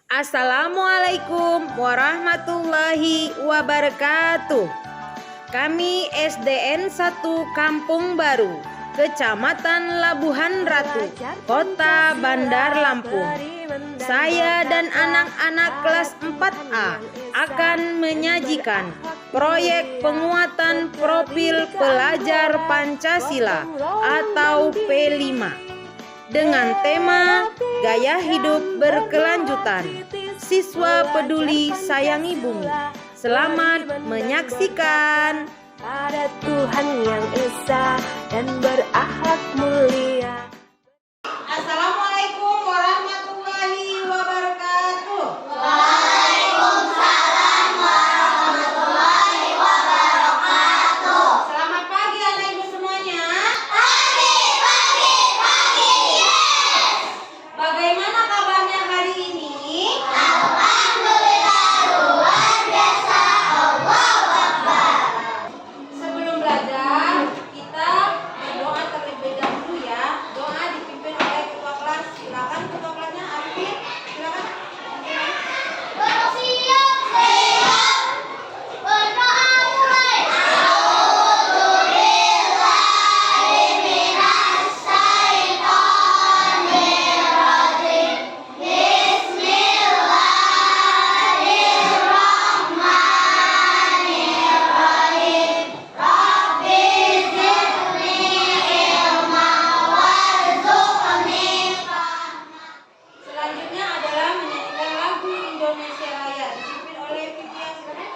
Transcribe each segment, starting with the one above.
Assalamualaikum warahmatullahi wabarakatuh. Kami SDN 1 Kampung Baru, Kecamatan Labuhan Ratu, Kota Bandar Lampung. Saya dan anak-anak kelas 4A akan menyajikan proyek penguatan profil pelajar Pancasila atau P5 dengan tema Gaya Hidup Berkelanjutan. Siswa peduli sayangi bumi. Selamat menyaksikan. Pada Tuhan yang esa dan berakhlak mulia. Assalamualaikum warahmatullahi wabarakatuh. Waalaikumsalam warahmatullahi wabarakatuh. Selamat pagi anak ibu semuanya. Pagi. Bagaimana kabarnya hari ini? Alhamdulillah luar biasa. Allahu Akbar. Sebelum belajar, kita berdoa terlebih dahulu ya. Doa dipimpin oleh ketua kelas. Silakan ketua kelasnya Arifin. Silakan. Bersiap. Berdoa mulai. A'udzubillahi minasyaitonirrajim. Bismillahirrahmanirrahim. Rabbi zidni ilma warzuqni fahma. Selanjutnya adalah menyanyikan lagu Indonesia Raya dipimpin oleh Vivian. Silakan.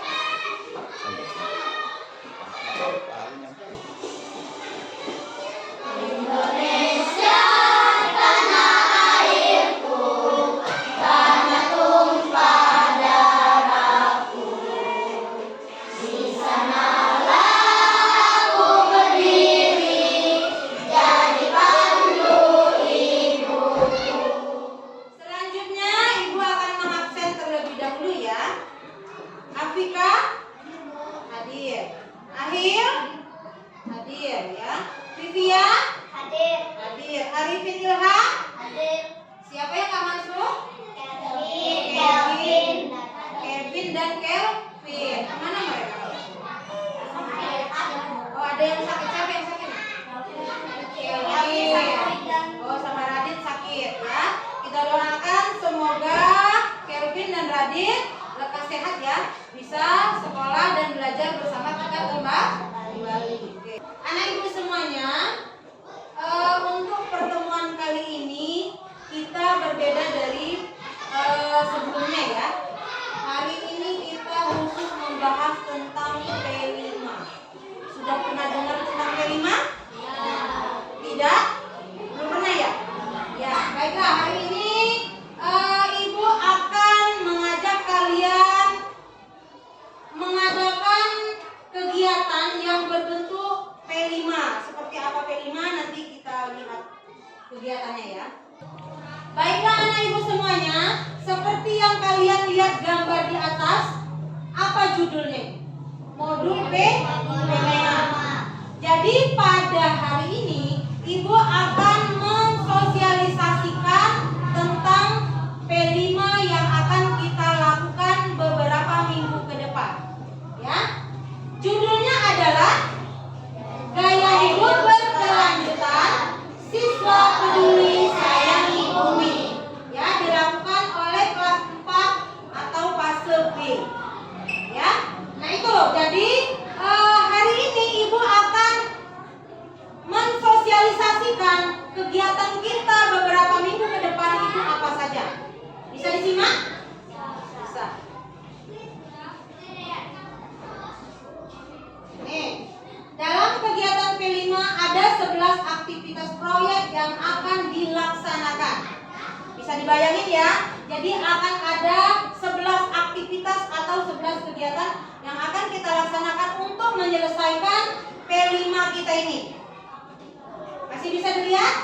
Indonesia tanah airku, tanah tumpah darahku. Di sanalah aku berdiri, jadi pandu ibuku. Selanjutnya ibu akan mengabsen terlebih dahulu ya. Afika hadir, Ahil hadir ya, Vivia Hadir, hadir, Arifin Ilham. hadir. Siapa yang nggak masuk? Kelvin, Kevin dan Kelvin. Kemana mereka? Oh, ada yang sakit. Siapa yang sakit? Kelvin. Oh, sama Radit sakit ya. Kita doakan semoga Kelvin dan Radit lekas sehat ya, bisa sekolah dan belajar bersama kita kembali. Oke. Anak ibu semuanya, untuk pertemuan kali ini kita berbeda dari sebelumnya ya. Hari ini kita khusus membahas tentang P5. Sudah pernah dengar tentang P5? Tidak? Belum pernah ya? Ya, baiklah, hari ini ibu akan mengajak kalian mengadakan kegiatan yang berbentuk P5. Seperti apa P5 nanti kita lihat kegiatannya ya. Baiklah anak ibu semuanya, seperti yang kalian lihat gambar di atas, apa judulnya? Modul P5. Jadi pada hari ini ibu akan mensosialisasikan tentang P5 yang akan kita lakukan beberapa minggu ke depan. Ya. Judulnya adalah Gaya Hidup Berkelanjutan, Siswa Peduli Sayangi Bumi. Ya, dilakukan oleh kelas 4 atau fase B. Ya. Nah, itu. Jadi hari ini ibu akan mensosialisasikan kegiatan kita beberapa minggu ke depan itu apa saja. Bisa disimak? Bisa. Nih, dalam kegiatan P5 ada 11 aktivitas proyek yang akan dilaksanakan. Bisa dibayangin ya. Jadi akan ada 11 aktivitas atau 11 kegiatan yang akan kita laksanakan untuk menyelesaikan P5 kita ini. Masih bisa dilihat?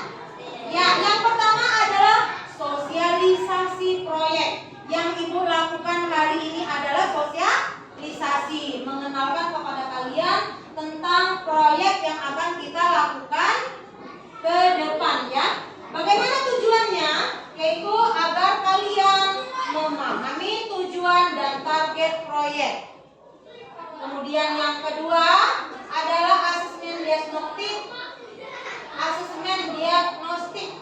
Ya, yang pertama adalah sosialisasi proyek. Yang ibu lakukan hari ini adalah sosialisasi, mengenalkan kepada kalian tentang proyek yang akan kita lakukan ke depan ya. Bagaimana tujuannya? Yaitu agar kalian memahami target proyek. Kemudian yang kedua adalah asesmen diagnostik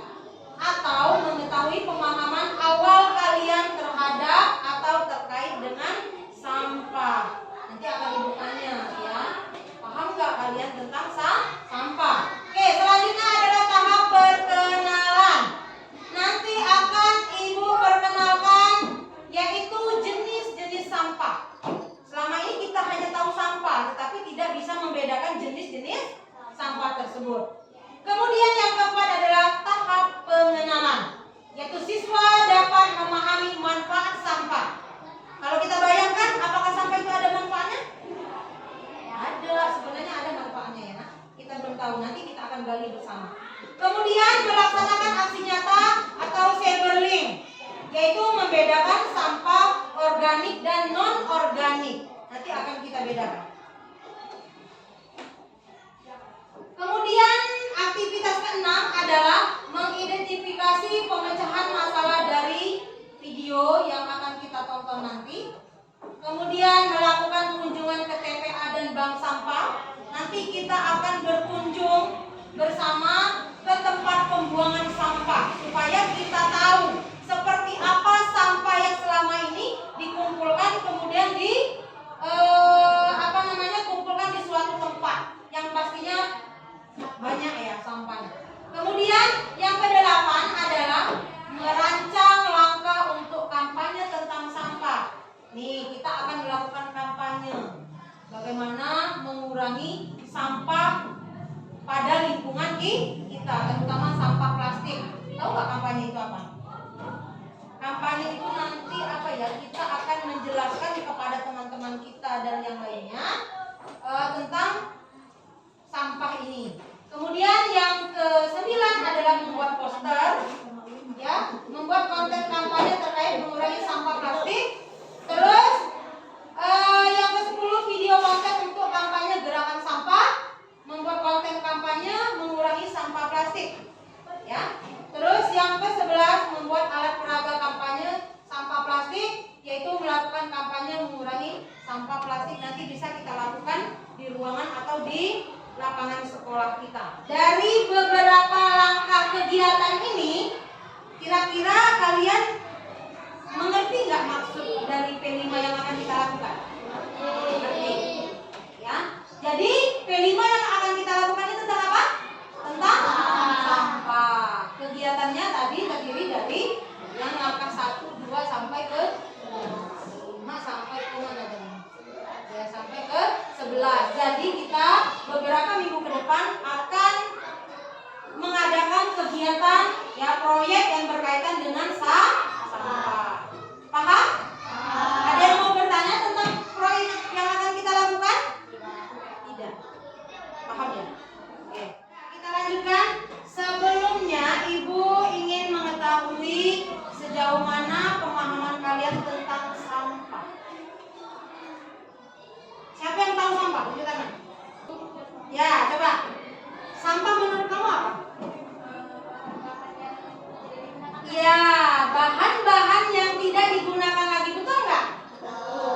atau mengetahui pemahaman awal kalian terhadap atau terkait dengan sampah. Nanti akan Ibu tanya ya. Paham nggak kalian tentang sampah? Oke, selanjutnya adalah tahap perkenalan. Nanti akan Ibu perkenalkan yaitu jenis-jenis sampah. Selama ini kita hanya tahu sampah, tetapi tidak bisa membedakan jenis-jenis sampah tersebut. Kemudian yang keempat adalah tahap pengenalan, yaitu siswa dapat memahami manfaat sampah. Kalau kita bayangkan, apakah sampah itu ada manfaatnya? Ada, sebenarnya ada manfaatnya ya. Nah, kita belum tahu, nanti kita akan gali bersama. Kemudian melaksanakan aksi nyata atau sampling, yaitu membedakan sampah organik dan non organik. Nanti akan kita bedakan. Kemudian aktivitas keenam adalah mengidentifikasi pemecahan masalah dari video yang akan kita tonton nanti. Kemudian melakukan kunjungan ke TPA dan bank sampah. Nanti kita akan berkunjung bersama ke tempat pembuangan sampah supaya kita tahu seperti apa sampah yang selama ini dikumpulkan kemudian kumpulkan di suatu tempat yang pastinya banyak ya sampahnya. Kemudian yang kedelapan adalah merancang langkah untuk kampanye tentang sampah. Nih, kita akan melakukan kampanye bagaimana mengurangi sampah pada lingkungan kita, terutama sampah plastik. Tahu nggak kampanye itu apa? Kampanye itu nanti kita akan menjelaskan kepada teman-teman kita dan yang lainnya tentang sampah ini. Kemudian yang ke-9 adalah membuat poster, ya, membuat konten kampanye terkait mengurangi sampah plastik. Terus yang ke-10 video konten untuk kampanye gerakan sampah, membuat konten kampanye mengurangi sampah plastik, ya. Terus yang ke-11 membuat alat peraga kampanye sampah plastik, yaitu melakukan kampanye mengurangi sampah plastik. Nanti bisa kita lakukan di ruangan atau di lapangan sekolah kita. Dari beberapa langkah kegiatan ini, kira-kira kalian mengerti nggak maksud dari P5 yang akan kita lakukan? Mengerti? Ya. Jadi P5 yang akan kita lakukan itu tentang apa? Tentang sampah. Kegiatannya tadi terdiri dari yang langkah 1, 2 sampai ke 5 sampai ke mana tadi? Ya, sampai ke 11. Jadi kita beberapa minggu ke depan akan mengadakan kegiatan ya proyek yang berkaitan dengan sampah. Paham? Ada yang mau bertanya tentang proyek yang akan kita lakukan? Tidak. Paham ya? Oke. Kita lanjutkan. Sebelumnya Ibu ingin mengetahui sejauh mana pemahaman kalian tentang sampah. Siapa yang tahu sampah? Tunjuk tangan. Ya, coba. Sampah menurut kamu apa? Ya, bahan-bahan yang tidak digunakan lagi, betul nggak?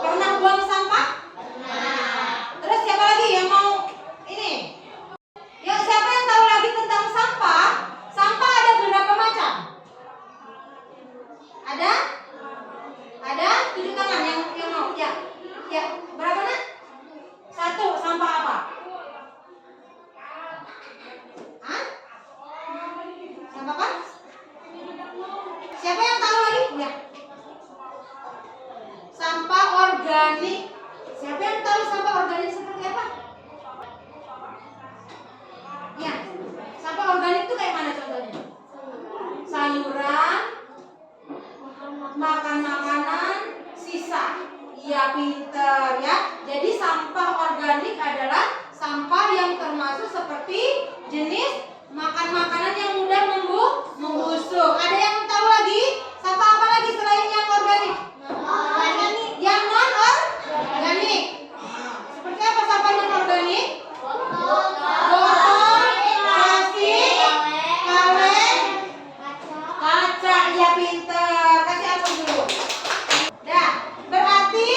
Pernah buang sampah? Pernah. Terus siapa lagi yang mau ini? Ya, siapa yang tahu lagi tentang sampah? Sampah ada berapa macam? Ada? Ada? Tunjuk tangan yang mau. Ya. Ya, berapa nak? 1, sampah apa? Hah? Sampah apa? Siapa yang tahu lagi? Ya. Sampah organik. Siapa yang tahu sampah organik seperti apa? Ya. Sampah organik itu kayak mana contohnya? Sayuran, makan-makanan, sisa. Iya, pinter ya. Jadi sampah organik adalah sampah yang termasuk seperti jenis makan-makanan yang mudah membusuk. Ada yang tahu lagi? Sampah apa lagi selain yang organik? Yang non organik. Seperti apa sampah non organik? Botol, plastik, kaleng, kaca. Ya, pinter. Kasih aku dulu. Dah, berarti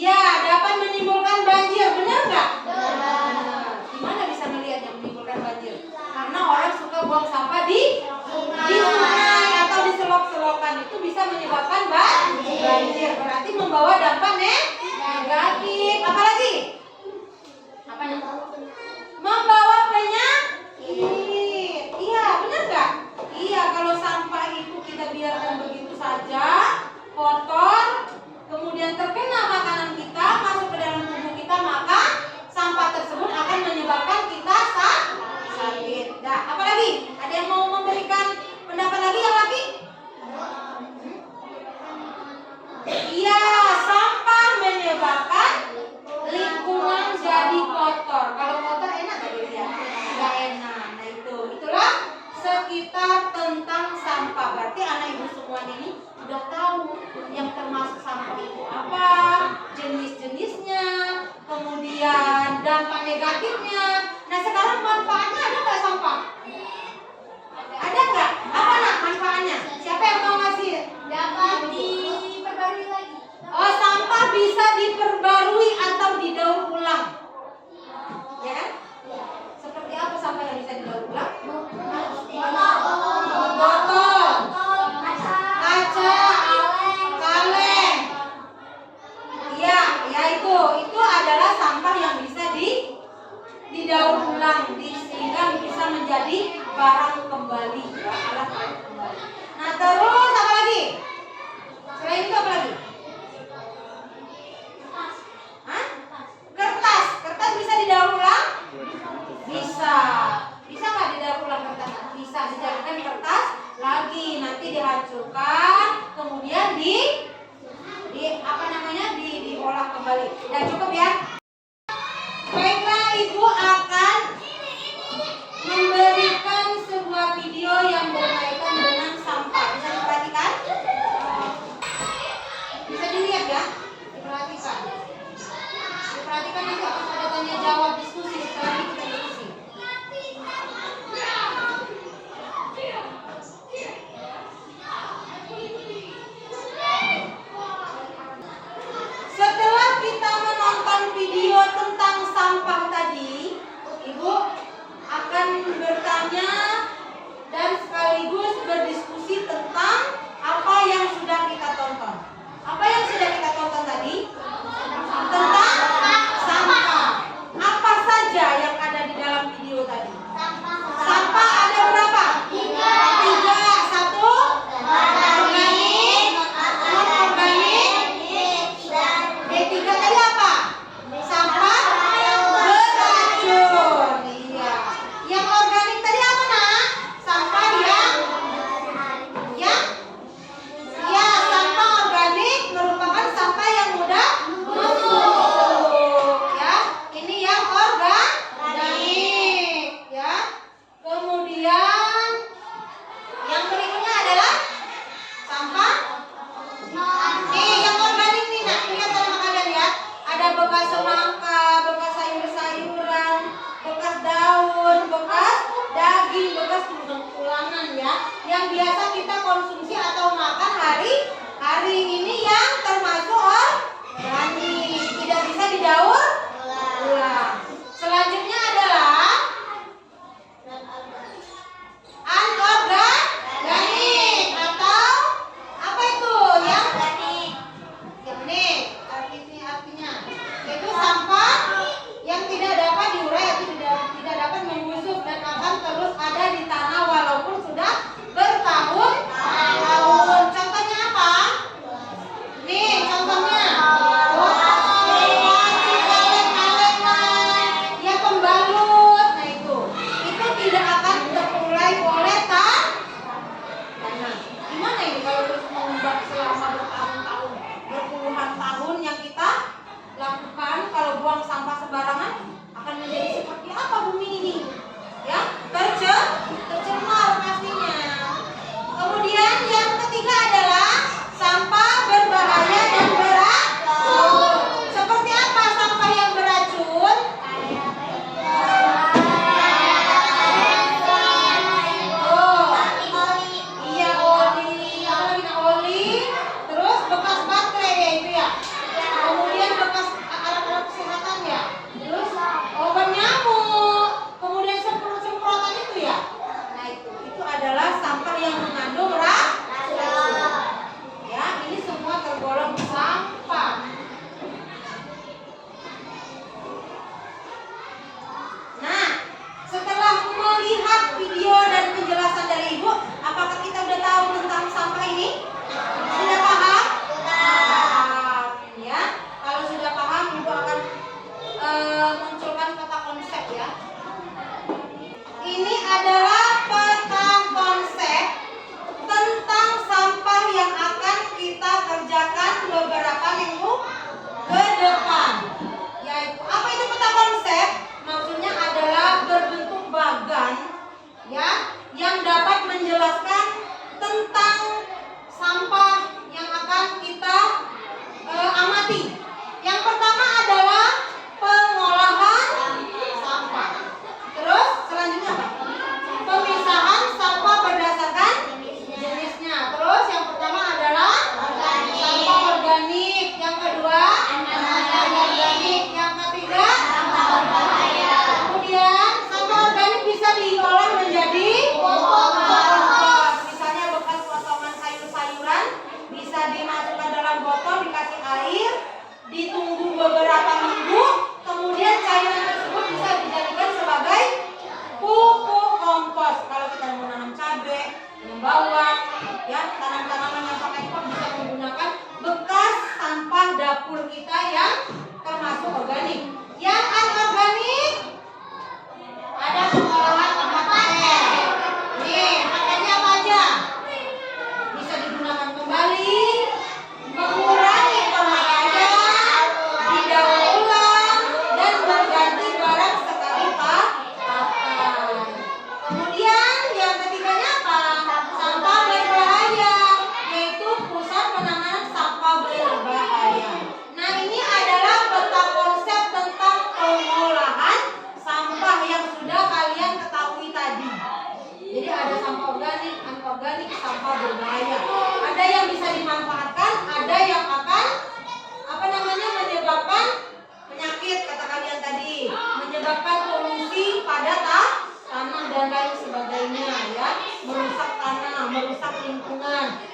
Iya, dapat menimbulkan banjir, benar nggak? Gimana bisa melihatnya menimbulkan banjir? Karena orang suka buang sampah di sungai atau di selok-selokan, itu bisa menyebabkan banjir. Berarti membawa dampak negatif. Apalagi? Apa nih? Membawa penyakit. Iya, benar nggak? Iya, kalau sampah itu kita biarkan begitu saja, kotor, kemudian terkena makanan kita, masuk ke dalam tubuh kita, maka sampah tersebut akan menyebabkan kita sakit. Nah, apalagi? Ada yang mau memberikan pendapat lagi yang lagi? Iya, sampah menyebabkan lingkungan jadi kotor. Kalau kotor enak nggak dilihat? Nggak enak. Nah itulah sekitar tentang sampah. Berarti anak ibu semua ini sudah tahu yang termasuk sampah itu apa, jenis-jenisnya, kemudian dampak negatifnya. Nah sekarang manfaatnya ada nggak sampah? Ada nggak? Apa nak manfaatnya? Siapa yang mau ngasih? Dapat diperbarui lagi. Oh, sampah bisa diperbarui atau didaur ulang. Ya kan? Seperti apa sampah yang bisa didaur ulang? Botol, kaca, kaleng. Iya, ya itu adalah sampah yang bisa didaur ulang, sehingga bisa menjadi barang kembali, ya, alat kembali. Nah terus apa lagi? Selain itu apa lagi? Hah? Kertas bisa didaur ulang? Bisa nggak didaur ulang kertas? Bisa dijadikan kertas lagi, nanti dihancurkan, kemudian diolah kembali. Dan cukup ya. Baiklah, ibu akan memberikan sebuah video yang berkaitan dengan sampah. Bisa diperhatikan? Bisa dilihat ya? Diperhatikan. Diperhatikan nanti akan ada tanya jawab diskusi setelah ini kita diskusi. Setelah kita menonton video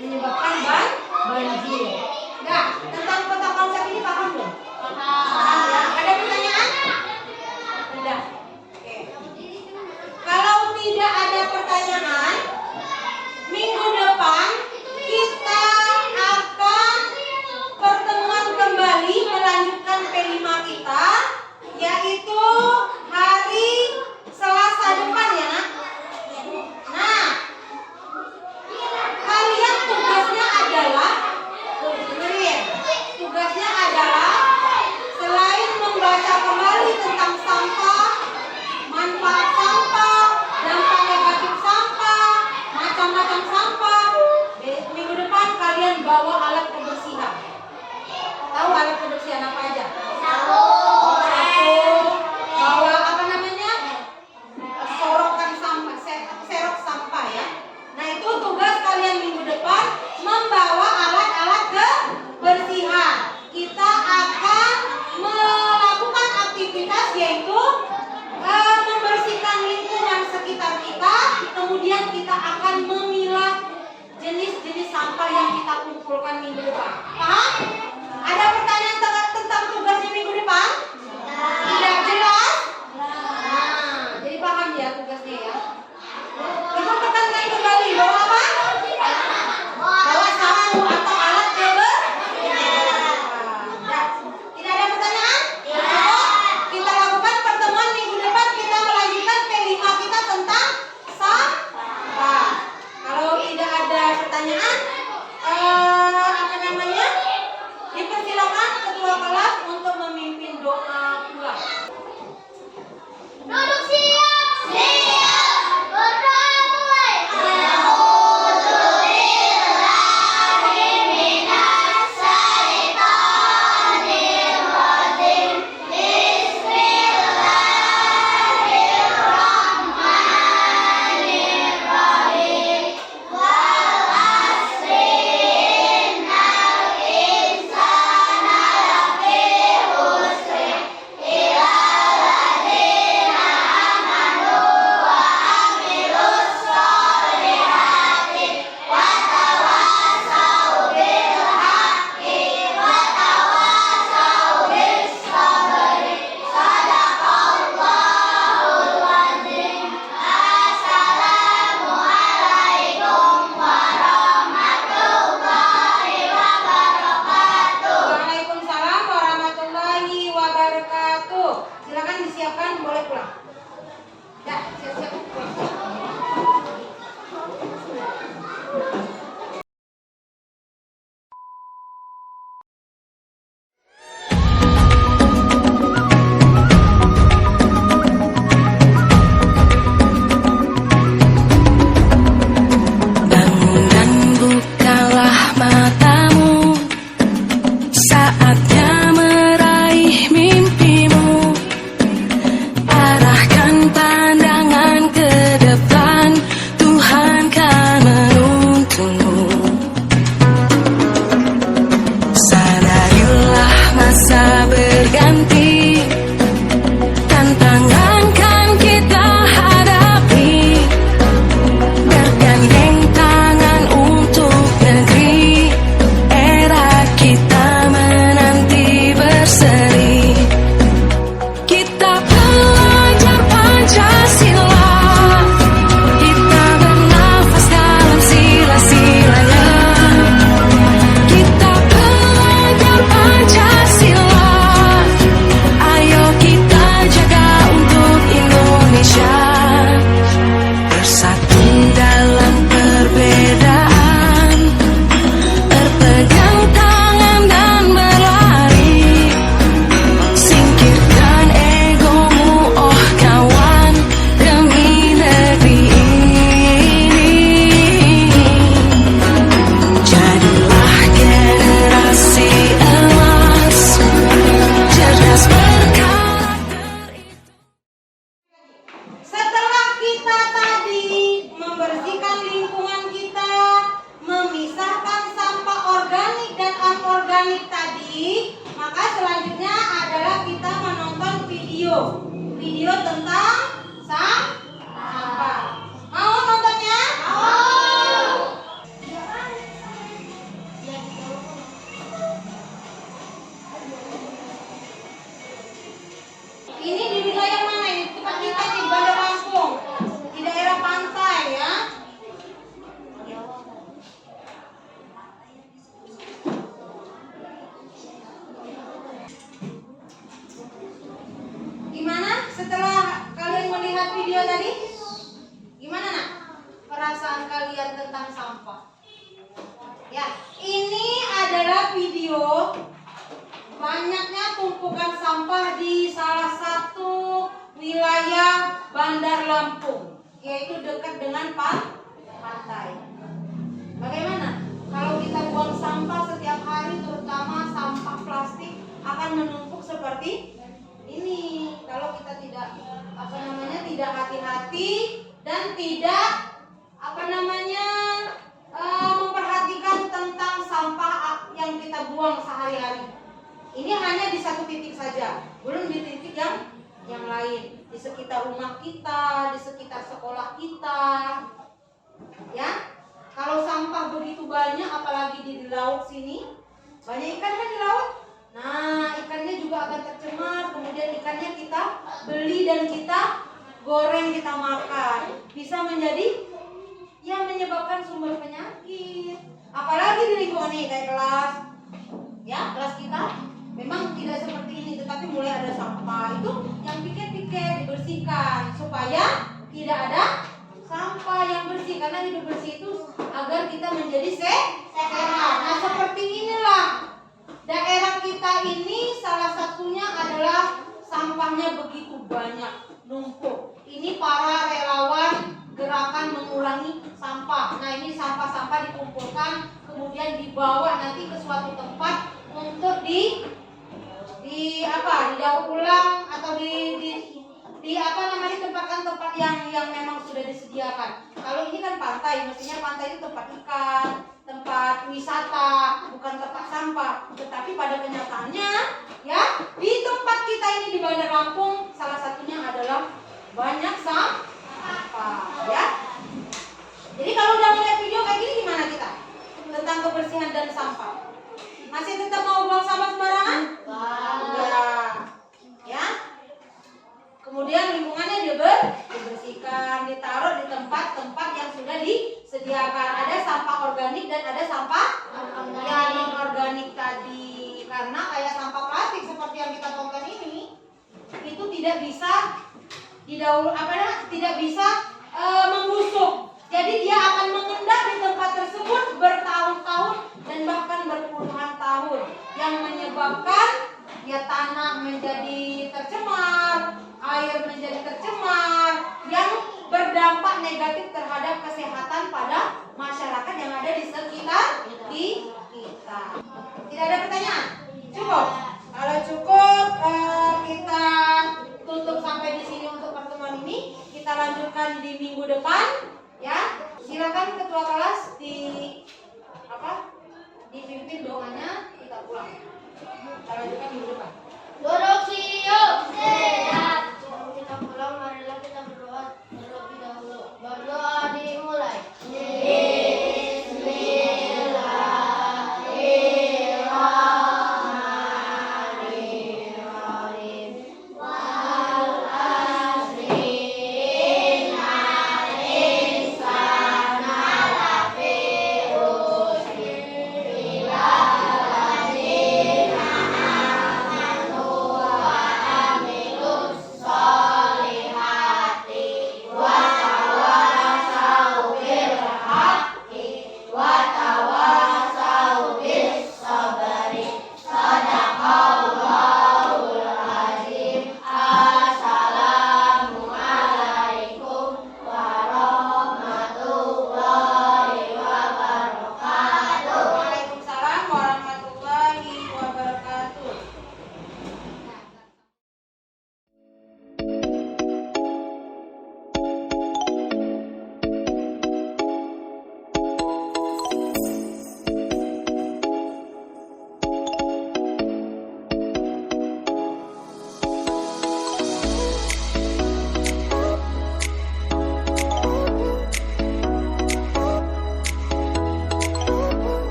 menyebabkan banjir. Nah, tentang peta konsep ini paham belum? Paham. Ya. Ada pertanyaan? Tidak. Oke. Kalau tidak ada pertanyaan, minggu depan kita akan pertemuan kembali melanjutkan P5 kita, yaitu hari Selasa depan ya nak. Nah, kalian tugasnya adalah, dengerin, tugasnya adalah selain membaca kembali tentang sampah, manfaat sampah, dampak negatif sampah, macam-macam sampah, minggu depan kalian bawa alat kebersihan. Tahu alat kebersihan apa aja? Tahu. Bawa apa namanya? Sorokan sampah, serok sampah ya. Nah itu tugas kalian minggu depan, membawa alat-alat kebersihan. Kita akan melakukan aktivitas yaitu membersihkan lingkungan sekitar kita. Kemudian kita akan memilah jenis-jenis sampah yang kita kumpulkan minggu depan. Paham? Ada pertanyaan tentang tugasnya minggu depan? Tidak jelas? Nah, jadi paham ya tugasnya ya. Ibu tekankan kembali bawa apa? Bawa sapu atau alat kebersihan. Ya. Tidak ada pertanyaan? Kita lakukan pertemuan minggu depan, kita melanjutkan P5 kita tentang sampah. Kalau tidak ada pertanyaan, apa namanya? Dipersilakan ketua kelas untuk memimpin doa pulang. Duduk siap. Siap. Berdoa mulai. Waalaikumsalam warahmatullahi wabarakatuh. Silakan disiapkan, boleh pulang. Ya, siap-siap pulang. Bangun dan bukalah matamu, saatnya meraih mimpimu. Arahkan pandangan ke depan, Tuhan kan menuntunmu. Sadarilah masa berganti, tantangan kan kita hadapi. Bergandeng tangan untuk negeri, era kita menanti berseri. Kita belajar Pancasila, kita bernafas dalam sila-silanya. Kita belajar Pancasila, ayo kita jaga untuk Indonesia. Bersatu dalam perbedaan, berpegang tangan dan berlari. Singkirkan egomu, oh kawan, demi negeri ini. Jadilah generasi emas, cerdas berkarakter itu. Setelah kita tadi membersihkan lingkungan kita, memisahkan sampah organik dan anorganik tadi, maka selanjutnya adalah kita menonton video tentang sampah. Mau nontonnya? Mau. setelah kalian melihat video tadi, gimana nak? Perasaan kalian tentang sampah? Ya, ini adalah video banyaknya tumpukan sampah di salah satu wilayah Bandar Lampung, yaitu dekat dengan pantai. Bagaimana? Kalau kita buang sampah setiap hari, terutama sampah plastik, akan menumpuk seperti ini. Kalau kita tidak tidak hati-hati dan tidak memperhatikan tentang sampah yang kita buang sehari-hari. Ini hanya di satu titik saja, belum di titik yang lain, di sekitar rumah kita, di sekitar sekolah kita. Ya, kalau sampah begitu banyak, apalagi di laut sini, banyak ikan kan di laut. Nah, ikannya juga akan tercemar. Kemudian ikannya kita beli dan kita goreng, kita makan, bisa menjadi yang menyebabkan sumber penyakit. Apalagi di lingkungan ini kayak kelas, ya kelas kita memang tidak seperti ini, tetapi mulai ada sampah itu yang piket-piket dibersihkan supaya tidak ada sampah yang bersih, karena hidup bersih itu agar kita menjadi sehat. Nah, seperti inilah daerah kita ini, salah satunya adalah sampahnya begitu banyak, numpuk. Ini para relawan gerakan mengurangi sampah. Nah, ini sampah-sampah dikumpulkan, kemudian dibawa nanti ke suatu tempat untuk didaur ulang atau ditempatkan tempat yang memang sudah disediakan. Kalau ini kan pantai, mestinya pantai itu tempat ikan, tempat wisata, bukan tempat sampah. Tetapi pada kenyataannya, ya, di tempat kita ini di Bandar Lampung, salah satunya adalah banyak sampah, ya. Jadi kalau udah melihat video kayak gini, gimana kita tentang kebersihan dan sampah? Masih tetap mau buang sampah sembarangan? Enggak. Ya. Kemudian lingkungannya dibersihkan, ditaruh di tempat-tempat yang sudah disediakan. Ada sampah organik dan ada sampah yang non-organik tadi. Karena kayak sampah plastik seperti yang kita tonton ini, itu tidak bisa tidak bisa membusuk. Jadi dia akan mengendap di tempat tersebut bertahun-tahun dan bahkan berpuluhan tahun, yang menyebabkan ya tanah menjadi tercemar, air menjadi tercemar, yang berdampak negatif terhadap kesehatan pada masyarakat yang ada di sekitar kita. Tidak ada pertanyaan? Cukup? Kalau cukup, kita tutup sampai di sini untuk pertemuan ini. Kita lanjutkan di minggu depan, ya. Silakan ketua kelas dipimpin doanya, kita pulang. Kita lanjutkan minggu depan. Duduk siap. Sehat. Sebelum kita pulang, marilah kita berdoa terlebih dahulu. Berdoa dimulai.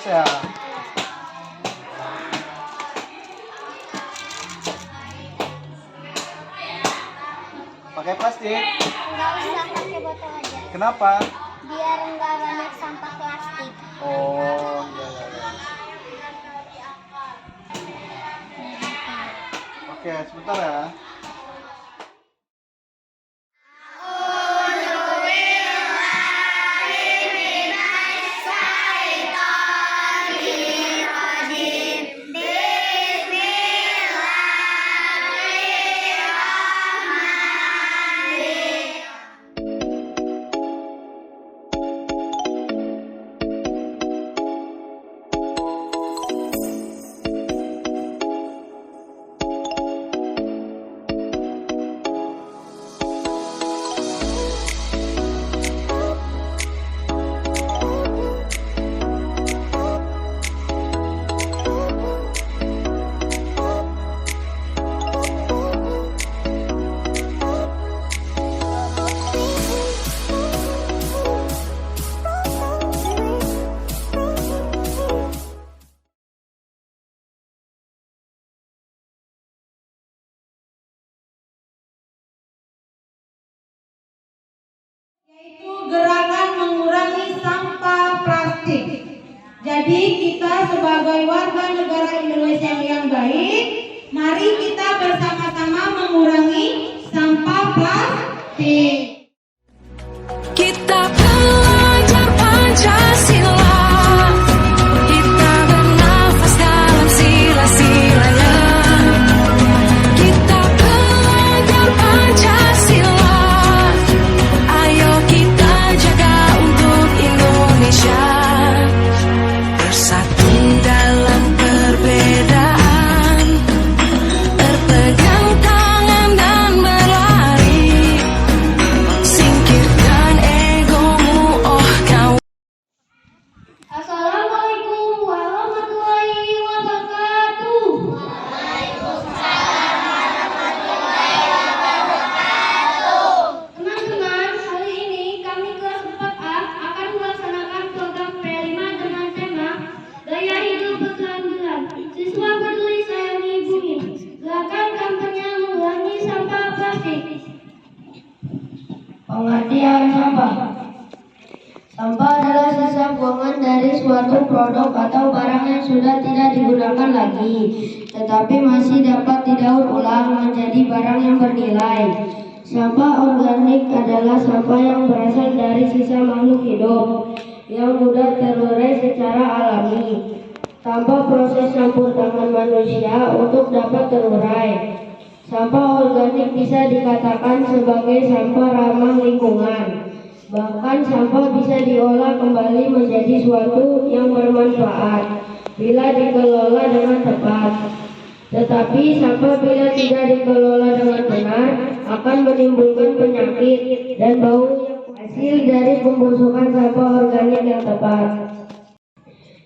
ya. Pakai plastik? Nggak usah pakai botol aja. Kenapa? Biar nggak banyak sampah plastik. Oh, iya, iya, iya. Oke, sebentar ya. Yaitu gerakan mengurangi sampah plastik. Jadi kita sebagai warga negara Indonesia yang baik, mari kita bersama-sama mengurangi sampah plastik. Kita belajar Pancasila, kita bernafas dalam sila-silanya. Kita belajar Pancasila, ayo kita jaga untuk Indonesia. Bersatu dalam perbedaan, berpegang tangan dan berlari. Singkirkan egomu, oh kawan. Assalamualaikum warahmatullahi wabarakatuh. Teman-teman, hari ini kami kelas 4A akan melaksanakan program P5 dengan tema Gaya Hidup Berkelanjutan. Siswa peduli sayangi bumi. Gerakan kampanye mengurangi sampah plastik. Pengertian sampah. Sampah adalah sisa buangan dari suatu produk atau barang yang sudah tidak digunakan lagi, tetapi masih dapat didaur ulang menjadi barang yang bernilai. Sampah organik adalah sampah yang berasal dari sisa makhluk hidup yang mudah terurai secara alami tanpa proses campur tangan manusia untuk dapat terurai. Sampah organik bisa dikatakan sebagai sampah ramah lingkungan. Bahkan sampah bisa diolah kembali menjadi suatu yang bermanfaat bila dikelola dengan tepat. Tetapi sampah bila tidak dikelola dengan benar akan menimbulkan penyakit dan bau yang hasil dari pembusukan sampah organik yang tepat.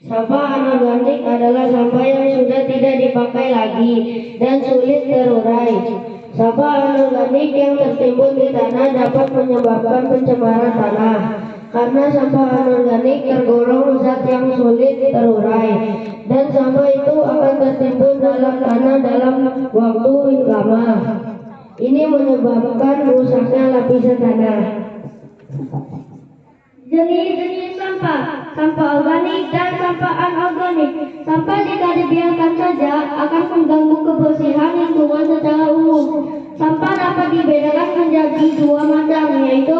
Sampah anorganik adalah sampah yang sudah tidak dipakai lagi dan sulit terurai. Sampah anorganik yang tertimbun di tanah dapat menyebabkan pencemaran tanah karena sampah anorganik tergolong zat yang sulit terurai dan sampah itu akan tertimbun dalam tanah dalam waktu lama. Ini menyebabkan rusaknya lapisan tanah. Jenis-jenis sampah, sampah organik dan sampah anorganik. Sampah jika dibiarkan saja akan mengganggu kebersihan lingkungan secara umum. Sampah dapat dibedakan menjadi dua macam, yaitu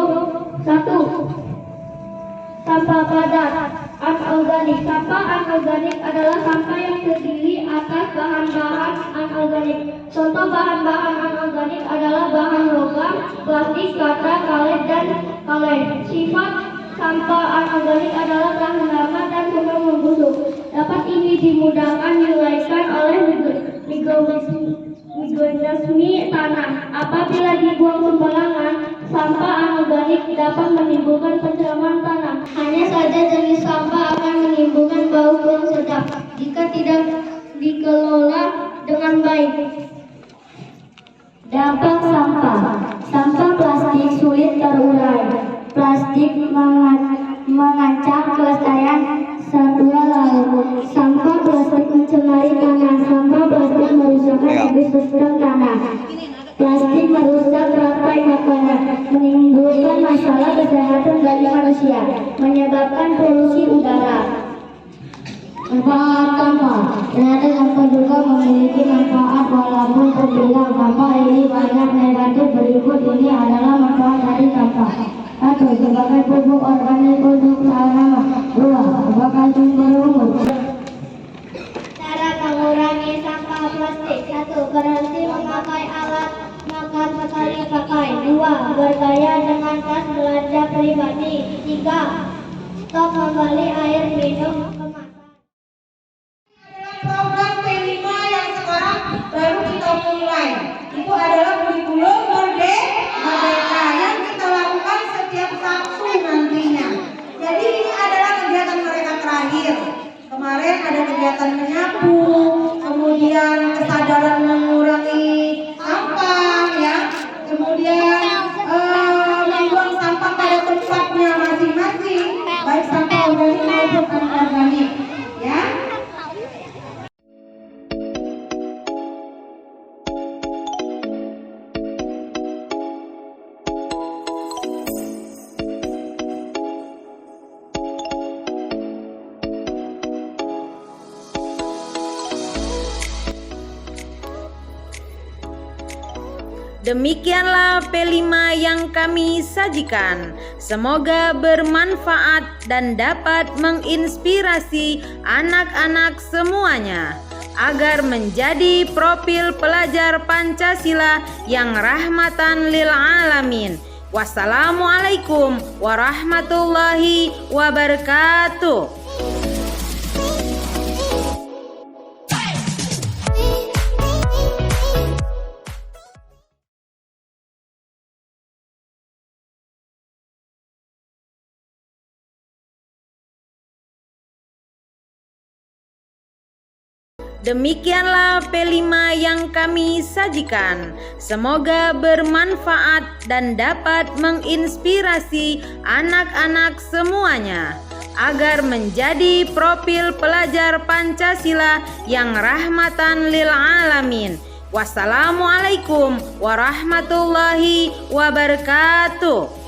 1. Sampah padat anorganik. Sampah anorganik adalah sampah yang terdiri atas bahan-bahan anorganik. Contoh bahan-bahan anorganik adalah bahan logam, plastik, kata, karet, dan kaleng. Sifat sampah anorganik adalah tahan lama dan mudah membusuk. Dapat ini dimudahkan diuraikan oleh mikroorganisme tanah. Apabila dibuang sembarangan, sampah anorganik dapat menimbulkan pencemaran tanah. Hanya saja jenis sampah akan menimbulkan bau yang sedap jika tidak dikelola dengan baik. Dampak sampah. Sampah plastik sulit terurai. Plastik mengancam kelestarian satwa laut. Sampah plastik mencemari tanah. Sampah plastik merusakkan ekosistem tanah. Plastik merusak rantai makanan, menimbulkan masalah kesehatan bagi manusia, menyebabkan polusi udara. Manfaat sampah. Ternyata sampah juga memiliki manfaat walaupun terbilang sampah ini banyak negatif. Berikut ini adalah manfaat dari sampah. 1. Sebagai pupuk organik untuk tanaman. 2. Sebagai sumber umur. Cara mengurangi sampah plastik. 1. Berhenti memakai alat makan sekali pakai. 2. Bergaya dengan tas belanja pribadi. 3. Stop membeli air minum kemasan. Program P5 yang sekarang baru kita mulai. Itu adalah kurikulum Merdeka yang kita lakukan setiap Sabtu nantinya. Jadi ini adalah kegiatan mereka terakhir. Kemarin ada kegiatan menyapu, kemudian kesadaran mengurangi sampah, ya, kemudian membuang sampah pada tempatnya masing-masing, baik sampah organik maupun anorganik, ya. Demikianlah P5 yang kami sajikan. Semoga bermanfaat dan dapat menginspirasi anak-anak semuanya agar menjadi profil pelajar Pancasila yang rahmatan lil alamin. Wassalamualaikum warahmatullahi wabarakatuh. Demikianlah P5 yang kami sajikan. Semoga bermanfaat dan dapat menginspirasi anak-anak semuanya agar menjadi profil pelajar Pancasila yang rahmatan lil alamin. Wassalamualaikum warahmatullahi wabarakatuh.